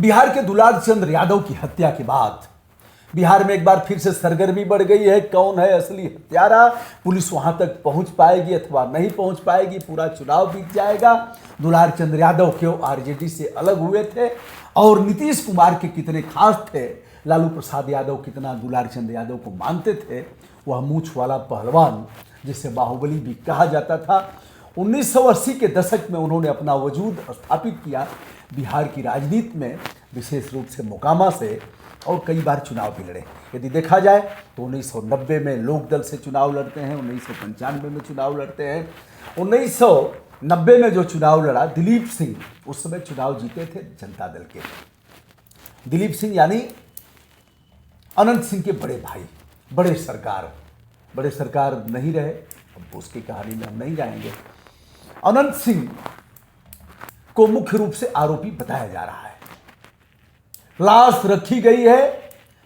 बिहार के दुलार चंद्र यादव की हत्या के बाद बिहार में एक बार फिर से सरगर्मी बढ़ गई है। कौन है असली हत्यारा, पुलिस वहां तक पहुंच पाएगी अथवा नहीं पहुंच पाएगी, पूरा चुनाव बीत जाएगा। दुलार चंद्र यादव क्यों आरजेडी से अलग हुए थे और नीतीश कुमार के कितने खास थे, लालू प्रसाद यादव कितना दुलार चंद्र यादव को मानते थे, वह मूंछ वाला पहलवान जिसे बाहुबली भी कहा जाता था, 1980 के दशक में उन्होंने अपना वजूद स्थापित किया बिहार की राजनीति में, विशेष रूप से मोकामा से, और कई बार चुनाव भी लड़े। यदि देखा जाए तो 1990 में लोकदल से चुनाव लड़ते हैं, 1995 में चुनाव लड़ते हैं। 1990 में जो चुनाव लड़ा दिलीप सिंह, उस समय चुनाव जीते थे जनता दल के। दिलीप सिंह यानी अनंत सिंह के बड़े भाई, बड़े सरकार नहीं रहे, अब उसकी कहानी में हम नहीं जाएंगे। अनंत सिंह को मुख्य रूप से आरोपी बताया जा रहा है। लाश रखी गई है,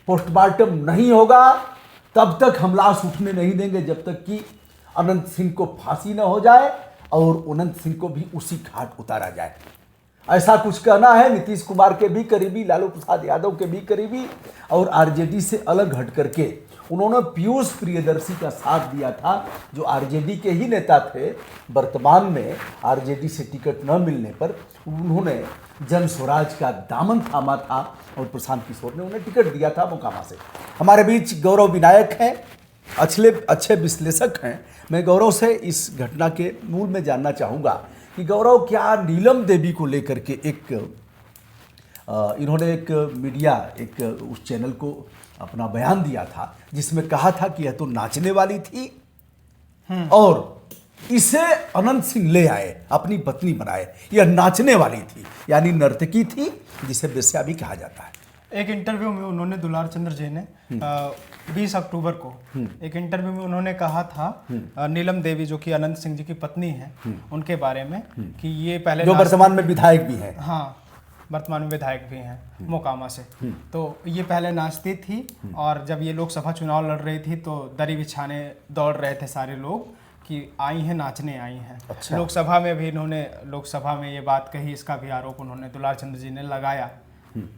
पोस्टमार्टम नहीं होगा तब तक हम लाश उठने नहीं देंगे जब तक कि अनंत सिंह को फांसी न हो जाए और अनंत सिंह को भी उसी घाट उतारा जाए, ऐसा कुछ कहना है नीतीश कुमार के भी करीबी, लालू प्रसाद यादव के भी करीबी, और आरजेडी से अलग हट करके उन्होंने पीयूष प्रियदर्शी का साथ दिया था, जो आरजेडी के ही नेता थे। वर्तमान में आरजेडी से टिकट न मिलने पर उन्होंने जन स्वराज का दामन थामा था और प्रशांत किशोर ने उन्हें टिकट दिया था मोकामा से। हमारे बीच गौरव विनायक हैं, अच्छे विश्लेषक हैं। मैं गौरव से इस घटना के मूल में जानना चाहूँगा कि गौरव, क्या नीलम देवी को लेकर के इन्होंने एक उस चैनल को अपना बयान दिया था जिसमें कहा था कि यह तो नाचने वाली थी और इसे अनंत सिंह ले आए, अपनी पत्नी बनाए, यह नाचने वाली थी, यानी नर्तकी थी, जिसे वेश्या भी कहा जाता है। एक इंटरव्यू में उन्होंने, दुलार चंद्र जी ने 20 अक्टूबर को एक इंटरव्यू में उन्होंने कहा था नीलम देवी, जो कि अनंत सिंह जी की पत्नी है, उनके बारे में कि ये पहले जो वर्तमान में विधायक भी हैं। हाँ, वर्तमान में विधायक भी हैं मोकामा से। तो ये पहले नाचती थी और जब ये लोकसभा चुनाव लड़ रही थी तो दरी बिछाने दौड़ रहे थे सारे लोग कि आई हैं, नाचने आई हैं। अच्छा। लोकसभा में भी इन्होंने ये बात कही, इसका भी आरोप उन्होंने दुलार चंद्र जी ने लगाया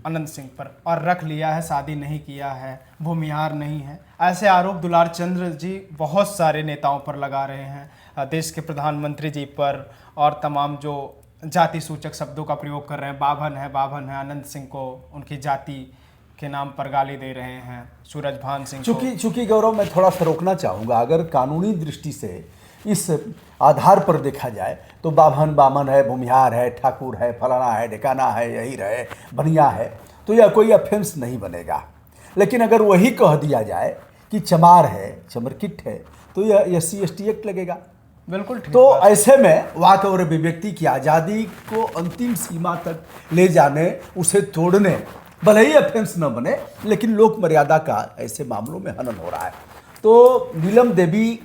अनंत सिंह पर, और रख लिया है, शादी नहीं किया है, भूमिहार नहीं है। ऐसे आरोप दुलार चंद्र जी बहुत सारे नेताओं पर लगा रहे हैं, देश के प्रधानमंत्री जी पर, और तमाम जो जाति सूचक शब्दों का प्रयोग कर रहे हैं, बाभन है, अनंत सिंह को उनकी जाति के नाम पर गाली दे रहे हैं, सूरजभान सिंह। चूंकि गौरव, मैं थोड़ा सा रोकना चाहूँगा, अगर कानूनी दृष्टि से इस आधार पर देखा जाए तो बामन है, भूमिहार है, ठाकुर है, फलाना है, ढिकाना है, यही रहे, बनिया है, तो यह कोई ऑफेंस नहीं बनेगा। लेकिन अगर वही कह दिया जाए कि चमार है, चमरकिट है, तो यह SC/ST एक्ट लगेगा। बिल्कुल। तो ऐसे में वाक और अभिव्यक्ति की आज़ादी को अंतिम सीमा तक ले जाने, उसे तोड़ने, भले ही ऑफेंस न बने, लेकिन लोक मर्यादा का ऐसे मामलों में हनन हो रहा है। तो नीलम देवी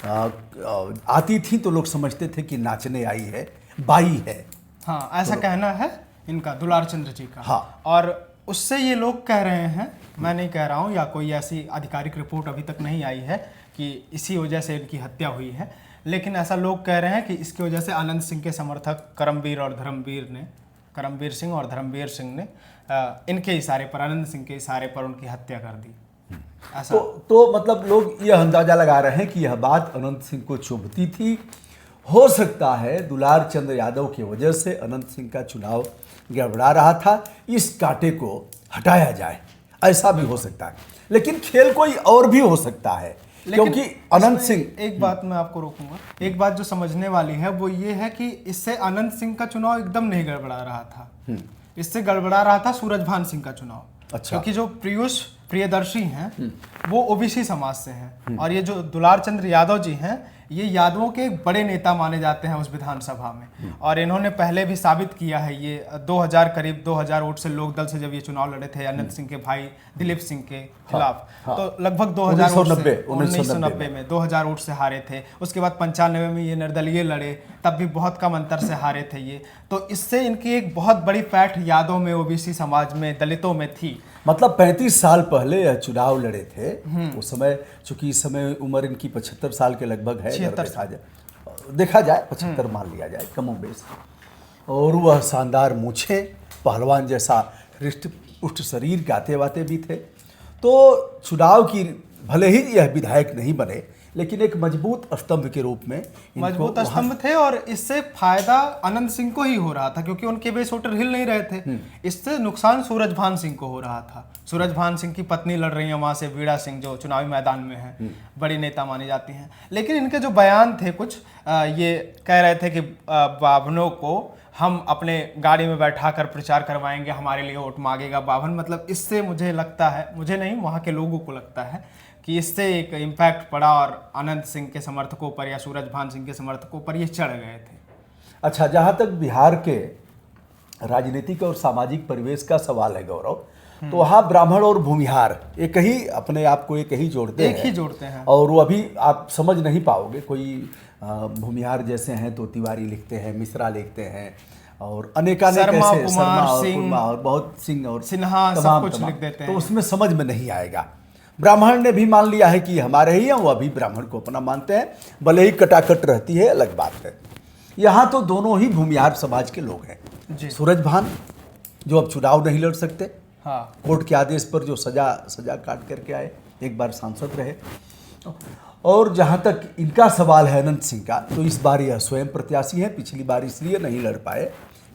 आती थी तो लोग समझते थे कि नाचने आई है, बाई है। हाँ, ऐसा कहना है इनका, दुलार चंद्र जी का। हाँ। और उससे ये लोग कह रहे हैं, मैं नहीं कह रहा हूँ, या कोई ऐसी आधिकारिक रिपोर्ट अभी तक नहीं आई है कि इसी वजह से इनकी हत्या हुई है, लेकिन ऐसा लोग कह रहे हैं कि इसकी वजह से अनंत सिंह के समर्थक करमवीर सिंह और धर्मवीर सिंह ने इनके इशारे पर, अनंत सिंह के इशारे पर उनकी हत्या कर दी। ऐसा तो मतलब लोग यह अंदाजा लगा रहे हैं कि यह बात अनंत सिंह को चुभती थी। हो सकता है दुलार चंद्र यादव की वजह से अनंत सिंह का चुनाव गड़बड़ा रहा था, इस कांटे को हटाया जाए, ऐसा भी हो सकता है। लेकिन खेल कोई और भी हो सकता है, क्योंकि अनंत सिंह, एक बात मैं आपको रोकूंगा, एक बात जो समझने वाली है वो ये है कि इससे अनंत सिंह का चुनाव एकदम नहीं गड़बड़ा रहा था, इससे गड़बड़ा रहा था सूरजभान सिंह का चुनाव। अच्छा। क्योंकि जो पीयूष प्रियदर्शी हैं वो ओबीसी समाज से हैं, और ये जो दुलार चंद्र यादव जी हैं, ये यादवों के एक बड़े नेता माने जाते हैं उस विधानसभा में, और इन्होंने पहले भी साबित किया है। ये 2000 वोट से लोकदल से जब ये चुनाव लड़े थे अनंत सिंह के भाई दिलीप सिंह के खिलाफ, तो लगभग 1990 में 2000 वोट से हारे थे। उसके बाद 95 में ये निर्दलीय लड़े, तब भी बहुत कम अंतर से हारे थे ये। तो इससे इनकी एक बहुत बड़ी पैठ यादव में, ओबीसी समाज में, दलितों में थी। मतलब 35 साल पहले यह चुनाव लड़े थे, उस समय, चूंकि इस समय उम्र इनकी 75 साल के लगभग है, देखा जाए 75 मान लिया जाए कमो बेश, और वह शानदार मूछें, पहलवान जैसा हृष्ट पुष्ट शरीर, गाते वाते भी थे। तो चुनाव की भले ही यह विधायक नहीं बने, लेकिन एक मजबूत स्तंभ के रूप में मजबूत स्तंभ थे, और इससे फायदा अनंत सिंह को ही हो रहा था क्योंकि उनके बेस वोटर हिल नहीं रहे थे। इससे नुकसान सूरजभान सिंह को हो रहा था। सूरजभान सिंह की पत्नी लड़ रही है वहां से, वीणा सिंह, जो चुनावी मैदान में है, बड़ी नेता मानी जाती हैं। लेकिन इनके जो बयान थे कुछ ये कह रहे थे कि बाभनों को हम अपने गाड़ी में बैठा कर प्रचार करवाएंगे, हमारे लिए वोट मांगेगा बाभन। मतलब इससे मुझे लगता है, मुझे नहीं, वहाँ के लोगों को लगता है कि इससे एक इम्पैक्ट पड़ा और अनंत सिंह के समर्थकों पर या सूरजभान सिंह के समर्थकों पर ये चढ़ गए थे। अच्छा, जहाँ तक बिहार के राजनीतिक और सामाजिक परिवेश का सवाल है गौरव, तो वहाँ ब्राह्मण और भूमिहार एक ही, अपने आप को एक ही जोड़ते हैं, एक ही जोड़ते हैं। और वो अभी आप समझ नहीं पाओगे। कोई भूमिहार जैसे हैं तो तिवारी लिखते हैं, मिश्रा लिखते हैं, और अनेकानेक शर्मा, ऐसे कुमार, और सिंह, कुमार और बहुत सिंह और सिन्हा, सब कुछ लिख देते हैं। तो उसमें समझ में नहीं आएगा। ब्राह्मण ने भी मान लिया है कि हमारे ही हैं, वो अभी ब्राह्मण को अपना मानते हैं, भले ही कटाकट रहती है, अलग बात है। यहाँ तो दोनों ही भूमिहार समाज के लोग हैं। सूरजभान जो अब चुनाव नहीं लड़ सकते, हाँ, कोर्ट के आदेश पर जो सजा काट करके आए, एक बार सांसद रहे। और जहाँ तक इनका सवाल है अनंत सिंह का, तो इस बार यह स्वयं प्रत्याशी हैं। पिछली बार इसलिए नहीं लड़ पाए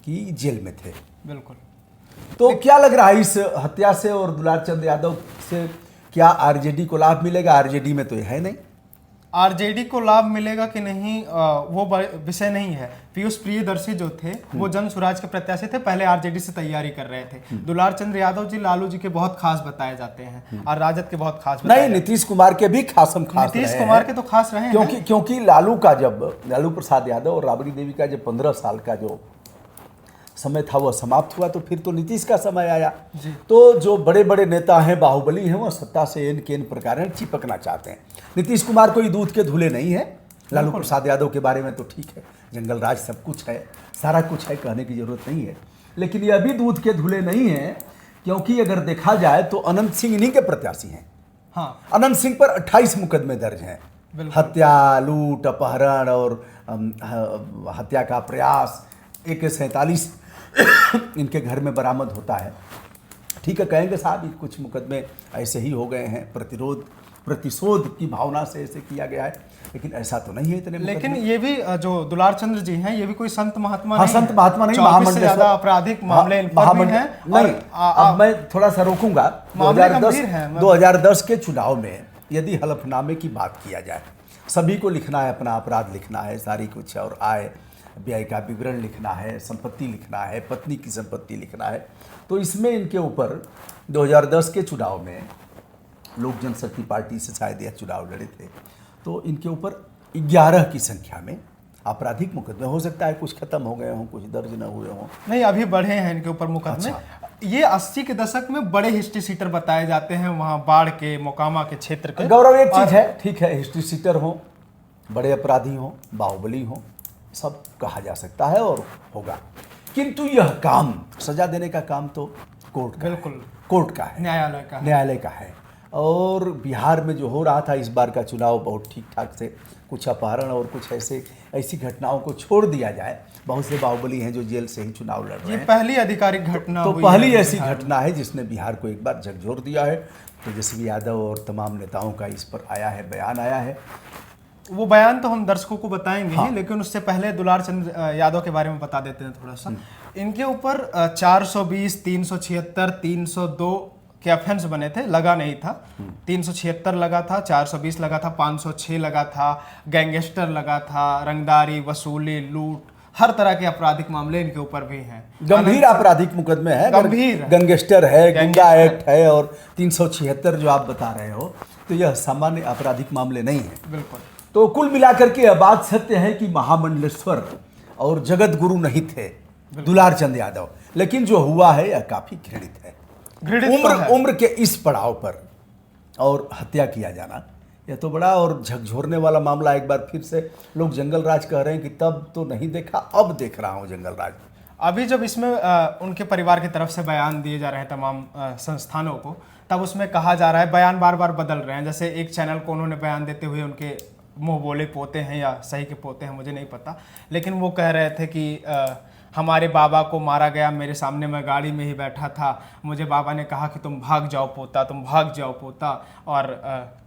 कि जेल में थे। बिल्कुल। तो क्या लग रहा है इस हत्या से और दुलार चंद यादव से क्या आरजेडी को लाभ मिलेगा? आरजेडी में तो यह है नहीं। आरजेडी को लाभ मिलेगा कि नहीं वो विषय नहीं है। पीयूष प्रियदर्शी जो थे वो जन स्वराज के प्रत्याशी थे, पहले आरजेडी से तैयारी कर रहे थे। दुलार चंद्र यादव जी लालू जी के बहुत खास बताए जाते हैं और राजद के बहुत खास नहीं, नीतीश कुमार के भी खास नीतीश कुमार के तो खास रहे हैं, क्योंकि लालू प्रसाद यादव और राबड़ी देवी का जब 15 साल का जो समय था वह समाप्त हुआ, तो फिर तो नीतीश का समय आया। तो जो बड़े बड़े नेता हैं, बाहुबली हैं, वो सत्ता से एन के एन प्रकार चिपकना चाहते हैं। नीतीश कुमार कोई दूध के धुले नहीं है। लालू प्रसाद यादव के बारे में तो ठीक है, जंगल राज सब कुछ है, सारा कुछ है, कहने की जरूरत नहीं है। लेकिन यह भी दूध के धुले नहीं है, क्योंकि अगर देखा जाए तो अनंत सिंह इन्हीं के प्रत्याशी हैं। हाँ, अनंत सिंह पर 28 मुकदमे दर्ज हैं, हत्या, लूट, अपहरण और हत्या का प्रयास। AK-47 इनके घर में बरामद होता है। ठीक है, कहेंगे साहब कुछ मुकदमे ऐसे ही हो गए हैं, प्रतिशोध की भावना से ऐसे किया गया है, लेकिन ऐसा तो नहीं है इतने। लेकिन ये भी जो दुलार चंद्र जी हैं, ये भी कोई संत महात्मा नहीं। संत महात्मा नहीं, 24 से ज्यादा आपराधिक मामले इन पर भी हैं। नहीं, अब मैं थोड़ा सा रोकूंगा। 2010 के चुनाव में यदि हलफनामे की बात किया जाए, सभी को लिखना है, अपना अपराध लिखना है, सारी कुछ, और आय व्यय का विवरण लिखना है, संपत्ति लिखना है, पत्नी की संपत्ति लिखना है, तो इसमें इनके ऊपर 2010 के चुनाव में लोक जनशक्ति पार्टी से शायद यह चुनाव लड़े थे, तो इनके ऊपर 11 की संख्या में आपराधिक मुकदमे, हो सकता है कुछ खत्म हो गए हों, कुछ दर्ज न हुए हों। नहीं, अभी बढ़े हैं इनके ऊपर मुकदमे। ये 80 के दशक में बड़े हिस्ट्री सीटर बताए जाते हैं, वहाँ बाढ़ के, मोकामा के क्षेत्र के। गौरव, एक चीज है, ठीक है, हिस्ट्री सीटर हो, बड़े अपराधी हो, बाहुबली हो, सब कहा जा सकता है और होगा, किंतु यह काम, सजा देने का काम तो कोर्ट का, बिल्कुल कोर्ट का है, न्यायालय का है। और बिहार में जो हो रहा था इस बार का चुनाव, बहुत ठीक ठाक से कुछ अपहरण और कुछ ऐसी घटनाओं को छोड़ दिया जाए, बहुत से बाहुबली हैं जो जेल से ही चुनाव लड़ रहे हैं। ये पहली आधिकारिक घटना तो पहली ऐसी घटना है जिसने बिहार को एक बार झकझोर दिया है। तेजस्वी यादव और तमाम नेताओं का इस पर आया है, बयान आया है। वो बयान तो हम दर्शकों को बताएंगे ही, लेकिन उससे पहले दुलार चंद यादव के बारे में बता देते हैं थोड़ा सा। इनके ऊपर 420, 376, 302 के ऑफेंस बने थे, लगा नहीं था। 376 लगा था, 420 लगा था, 506 लगा था, गैंगस्टर लगा था, रंगदारी, वसूली, लूट, हर तरह के आपराधिक मामले इनके ऊपर भी हैं। गंभीर आपराधिक मुकदमे हैं, गंभीर गैंगस्टर है, गुंडा एक्ट है, और 376 जो आप बता रहे हो, तो यह सामान्य आपराधिक मामले नहीं है। बिल्कुल। तो कुल मिलाकर के यह बात सत्य है कि महामंडलेश्वर और जगत गुरु नहीं थे दुलार चंद यादव, लेकिन जो हुआ है यह काफी घृणित है। उम्र के इस पड़ाव पर और हत्या किया जाना, यह तो बड़ा और झकझोरने वाला मामला। एक बार फिर से लोग जंगल राज कह रहे हैं कि तब तो नहीं देखा, अब देख रहा हूं जंगल राज। अभी जब इसमें उनके परिवार की तरफ से बयान दिए जा रहे हैं तमाम संस्थानों को, तब उसमें कहा जा रहा है, बयान बार बार बदल रहे हैं। जैसे एक चैनल को उन्होंने बयान देते हुए, उनके मुंह बोले पोते हैं या सही के पोते हैं मुझे नहीं पता, लेकिन वो कह रहे थे कि हमारे बाबा को मारा गया मेरे सामने, मैं गाड़ी में ही बैठा था, मुझे बाबा ने कहा कि तुम भाग जाओ पोता, तुम भाग जाओ पोता, और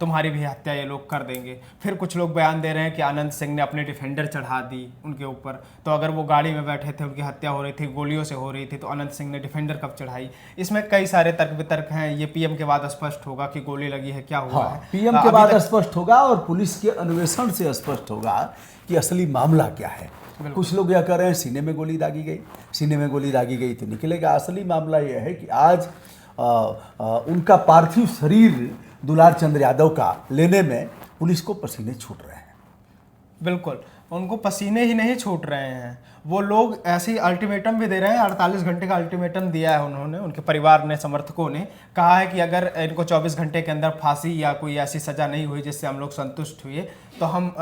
तुम्हारी भी हत्या ये लोग कर देंगे। फिर कुछ लोग बयान दे रहे हैं कि आनंद सिंह ने अपने डिफेंडर चढ़ा दी उनके ऊपर, तो अगर वो गाड़ी में बैठे थे, उनकी हत्या हो रही थी, गोलियों से हो रही थी, तो आनंद सिंह ने डिफेंडर कब चढ़ाई? इसमें कई सारे तर्क वितर्क हैं। ये पीएम के बाद स्पष्ट होगा कि गोली लगी है, क्या हुआ है। पीएम के बाद स्पष्ट होगा और पुलिस के अन्वेषण से स्पष्ट होगा कि असली मामला क्या है। कुछ लोग यह कह रहे हैं सीने में गोली दागी गई, सीने में गोली दागी गई तो निकलेगा। असली मामला यह है कि आज उनका पार्थिव शरीर दुलार चंद्र यादव का लेने में पुलिस को पसीने छूट रहे हैं। बिल्कुल, उनको पसीने ही नहीं छूट रहे हैं, वो लोग ऐसे ही अल्टीमेटम भी दे रहे हैं। 48 घंटे का अल्टीमेटम दिया है उन्होंने, उनके परिवार ने, समर्थकों ने कहा है कि अगर इनको 24 घंटे के अंदर फांसी या कोई ऐसी सजा नहीं हुई जिससे हम लोग संतुष्ट हुए तो हम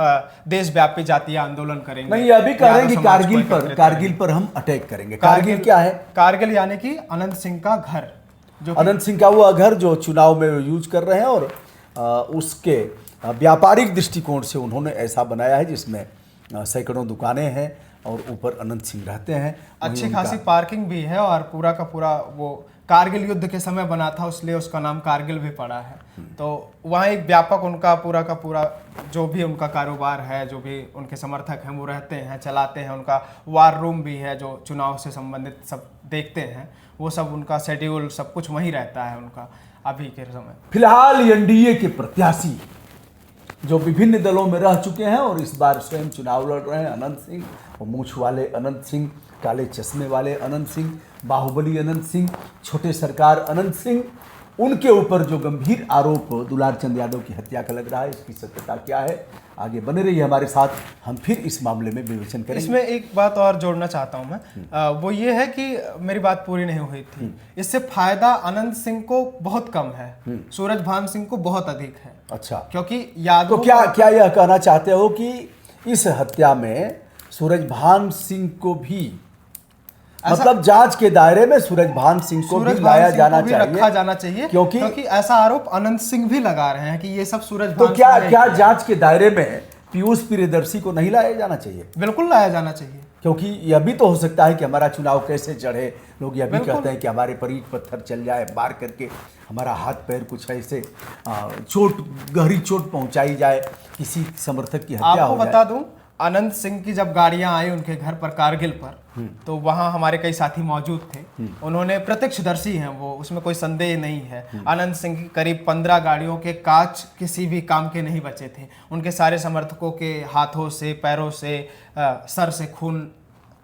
देशव्यापी जातीय आंदोलन करेंगे। नहीं, अभी कह रहे हैं कि कारगिल पर हम अटैक करेंगे। कारगिल क्या है? कारगिल यानी कि अनंत सिंह का घर, जो अनंत सिंह का वो घर जो चुनाव में यूज कर रहे हैं, और उसके व्यापारिक दृष्टिकोण से उन्होंने ऐसा बनाया है जिसमें सैकड़ों दुकानें हैं और ऊपर अनंत सिंह रहते हैं। अच्छी खासी पार्किंग भी है, और पूरा का पूरा वो कारगिल युद्ध के समय बना था, इसलिए उसका नाम कारगिल भी पड़ा है। तो वहाँ एक व्यापक उनका पूरा का पूरा जो भी उनका कारोबार है, जो भी उनके समर्थक हैं वो रहते हैं, चलाते हैं। उनका वार रूम भी है जो चुनाव से संबंधित सब देखते हैं, वो सब उनका शेड्यूल सब कुछ वहीं रहता है उनका अभी के समय। फिलहाल एनडीए के प्रत्याशी जो विभिन्न दलों में रह चुके हैं और इस बार स्वयं चुनाव लड़ रहे हैं, अनंत सिंह, और मूछ वाले अनंत सिंह, काले चश्मे वाले अनंत सिंह, बाहुबली अनंत सिंह, छोटे सरकार अनंत सिंह, उनके ऊपर जो गंभीर आरोप दुलार चंद यादव की हत्या का लग रहा है, इसकी सत्यता क्या है? आगे बने रहिए हमारे साथ, हम फिर इस मामले में विवेचन करेंगे। इसमें एक बात और जोड़ना चाहता हूं मैं, वो ये है कि मेरी बात पूरी नहीं हुई थी। इससे फायदा अनंत सिंह को बहुत कम है, सूरजभान सिंह को बहुत अधिक है। अच्छा, क्योंकि यादव तो क्या यह कहना चाहते हो कि इस हत्या में सूरजभान सिंह को भी, मतलब जांच के दायरे में सूरजभान सिंह को भी लाया जाना चाहिए, रखा जाना चाहिए, क्योंकि ऐसा आरोप अनंत सिंह भी लगा रहे हैं कि ये सब सूरजभान। तो क्या जांच के दायरे में पीयूष प्रियदर्शी को नहीं लाया जाना चाहिए? बिल्कुल लाया जाना चाहिए, क्योंकि यह भी तो हो सकता है कि हमारा चुनाव कैसे चढ़े, लोग यह भी कहते हैं कि हमारे पर ईंट पत्थर चल जाए, मार करके हमारा हाथ पैर कुछ ऐसे गहरी चोट पहुंचाई जाए, किसी समर्थक की हत्या हो जाए। आपको बता दूं, अनंत सिंह की जब गाड़ियां आई उनके घर पर कारगिल पर, तो वहां हमारे कई साथी मौजूद थे, उन्होंने प्रत्यक्षदर्शी हैं वो, उसमें कोई संदेह नहीं है। अनंत सिंह की करीब 15 गाड़ियों के कांच किसी भी काम के नहीं बचे थे। उनके सारे समर्थकों के हाथों से, पैरों से, सर से खून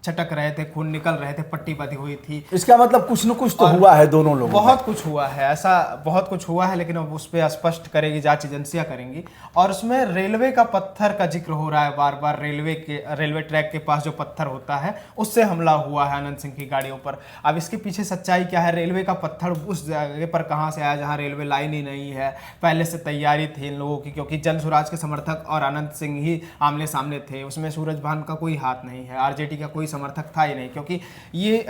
छटक रहे थे, खून निकल रहे थे, पट्टी बंधी हुई थी। इसका मतलब कुछ न कुछ तो हुआ है दोनों लोगों, बहुत कुछ हुआ है, ऐसा बहुत कुछ हुआ है, लेकिन अब उस पर स्पष्ट करेगी, जांच एजेंसियां करेंगी। और उसमें रेलवे का पत्थर का जिक्र हो रहा है बार बार, रेलवे ट्रैक के पास जो पत्थर होता है उससे हमला हुआ है अनंत सिंह की गाड़ियों पर। अब इसके पीछे सच्चाई क्या है? रेलवे का पत्थर उस जगह पर कहाँ से आया जहाँ रेलवे लाइन ही नहीं है? पहले से तैयारी थी इन लोगों की, क्योंकि जन स्वराज के समर्थक और अनंत सिंह ही आमने सामने थे, उसमें सूरजभान का कोई हाथ नहीं है, आरजेडी का कोई समर्थक था ही नहीं, क्योंकि ये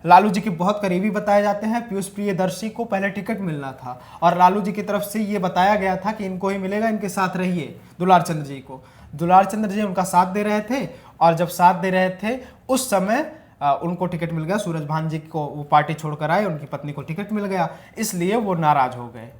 लालू जी के बहुत करीबी बताए जाते हैं। पीयूष प्रियदर्शी को पहले टिकट मिलना था और लालू जी की तरफ से ये बताया गया था कि इनको ही मिलेगा, इनके साथ रहिए दुलार चंद्र जी को। दुलार चंद्र जी उनका साथ दे रहे थे, और जब साथ दे रहे थे उस समय उनको टिकट मिल गया, सूरजभान जी को वो पार्टी छोड़कर आए, उनकी पत्नी को टिकट मिल गया, इसलिए वो नाराज हो गए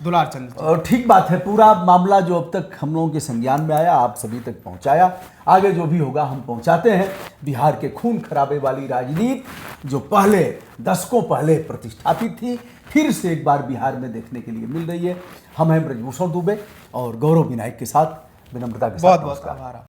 दुलार चंद्र। ठीक बात है, पूरा मामला जो अब तक हम लोगों के संज्ञान में आया आप सभी तक पहुंचाया, आगे जो भी होगा हम पहुंचाते हैं। बिहार के खून खराबे वाली राजनीति जो पहले दशकों पहले प्रतिष्ठापित थी, फिर से एक बार बिहार में देखने के लिए मिल रही है। हम हैं ब्रजभूषण दुबे और गौरव विनायक के साथ, विनम्रता के साथ बहुत बहुत आभार।